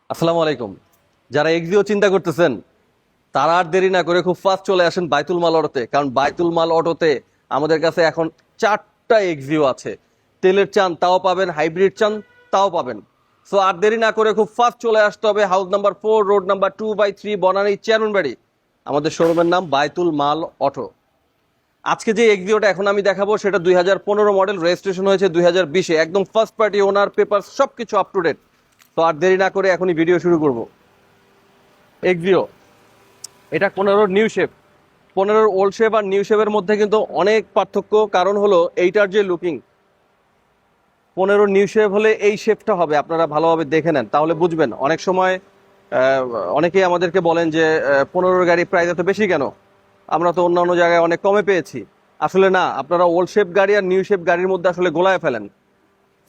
আসসালামু আলাইকুম। যারা এক্সিও চিন্তা করতেছেন তারা আর দেরি না করে খুব ফাস্ট চলে আসেন বাইতুল মাল অটোতে, কারণ বাইতুল মাল অটোতে আমাদের কাছে এখন 4টা এক্সিও আছে। তেলের চান তাও পাবেন, হাইব্রিড চান তাও পাবেন। সো আর দেরি না করে খুব ফাস্ট চলে আসতে হবে house number 4, road number 2/3, Banani, চেয়ারম্যানবাড়ি। আমাদের শোরুমের নাম বাইতুল মাল অটো। আজকে যে এক্সিওটা এখন আমি দেখাবো সেটা 2015 মডেল, রেজিস্ট্রেশন হয়েছে 2020-এ, একদম ফার্স্ট পার্টি, ওনার পেপার সবকিছু আপ টু ডেট। তো আর দেরি না করে এখনই ভিডিও শুরু করব। এক্সিও, এটা 15 নিউ শেপ। 15 ওল্ড শেপ আর নিউ শেপের মধ্যে কিন্তু অনেক পার্থক্য। কারণ হলো এইটার যে লুকিং, 15 নিউ শেপ হলে এই শেপটা হবে, আপনারা ভালোভাবে দেখে নেন তাহলে বুঝবেন। অনেক সময় অনেকেই আমাদেরকে বলেন যে 15 গাড়ি প্রাইস এত বেশি কেন, আমরা তো অন্যান্য জায়গায় অনেক কমে পেয়েছি। আসলে না, আপনারা ওল্ড শেপ গাড়ি আর নিউ শেপ গাড়ির মধ্যে আসলে গোলায় ফেলেন।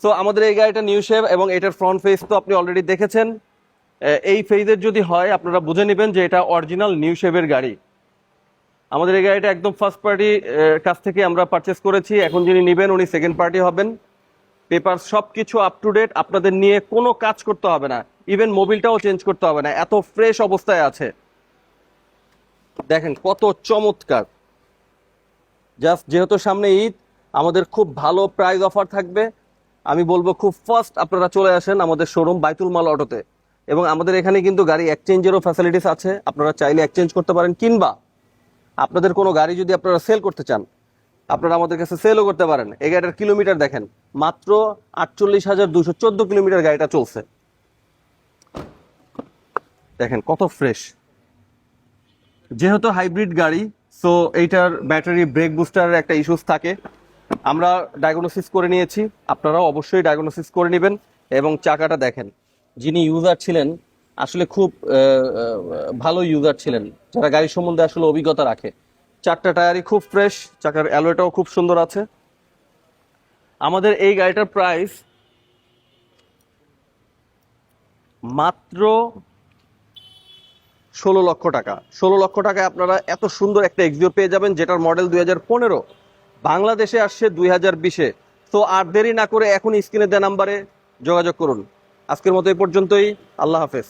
সো আমাদের এই গাড়িটা নিউ শেপ এবং এটার ফ্রন্ট ফেস তো আপনি অলরেডি দেখেছেন। এই ফেজের যদি হয় আপনারা বুঝে নেবেন যে এটা অরিজিনাল নিউ শেপের গাড়ি। আমাদের এই গাড়িটা একদম ফার্স্ট পার্টি কাছ থেকে আমরা পারচেস করেছি। এখন যিনি নেবেন উনি সেকেন্ড পার্টি হবেন। পেপার সব কিছু আপ টু ডেট, আপনাদের নিয়ে কোনো কাজ করতে হবে না, ইভেন মোবিলটাও চেঞ্জ করতে হবে না, এত ফ্রেশ অবস্থায় আছে। দেখেন কত চমৎকার। জাস্ট যেহেতু সামনে ঈদ, আমাদের খুব ভালো প্রাইস অফার থাকবে। আমি বলবো খুব ফার্স্ট আপনারা চলে আসেন আমাদের শোরুম বাইতুল মাল অটোতে। এবং আমাদের এখানে কিন্তু গাড়ি এক্সচেঞ্জেরও ফ্যাসিলিটিস আছে, আপনারা চাইলে এক্সচেঞ্জ করতে পারেন, কিংবা আপনাদের কোনো গাড়ি যদি আপনারা সেল করতে চান আপনারা আমাদের কাছে সেলও করতে পারেন। এই গাড়িটার কিলোমিটার দেখেন, মাত্র 48,214 কিলোমিটার গাড়িটা চলছে। দেখেন কত ফ্রেশ। যেহেতু হাইব্রিড গাড়ি, সো এইটার ব্যাটারি ব্রেক বুস্টারের একটা ইস্যুস থাকে, আমরা ডায়াগনোসিস করে নিয়েছি। আপনারাও অবশ্যই ডায়াগনোসিস করে নেবেন। এবং চাকাটা দেখেন, যিনি ইউজার ছিলেন আসলে খুব ভালো ইউজার ছিলেন, যারা গাড়ি সম্বন্ধে আসলে অভিজ্ঞতা রাখে। 4টা টায়ারই খুব ফ্রেশ, চাকার অ্যালয়টাও খুব সুন্দর আছে। আমাদের এই গাড়িটার প্রাইস মাত্র 16 লক্ষ টাকা। 16 লক্ষ টাকায় আপনারা এত সুন্দর একটা এক্সিও পেয়ে যাবেন, যেটার মডেল 2015, বাংলাদেশে আসছে 2020-এ। তো আর দেরি না করে এখন স্ক্রিনে দেওয়া নাম্বারে যোগাযোগ করুন। আজকের মতো এই পর্যন্তই। আল্লাহ হাফেজ।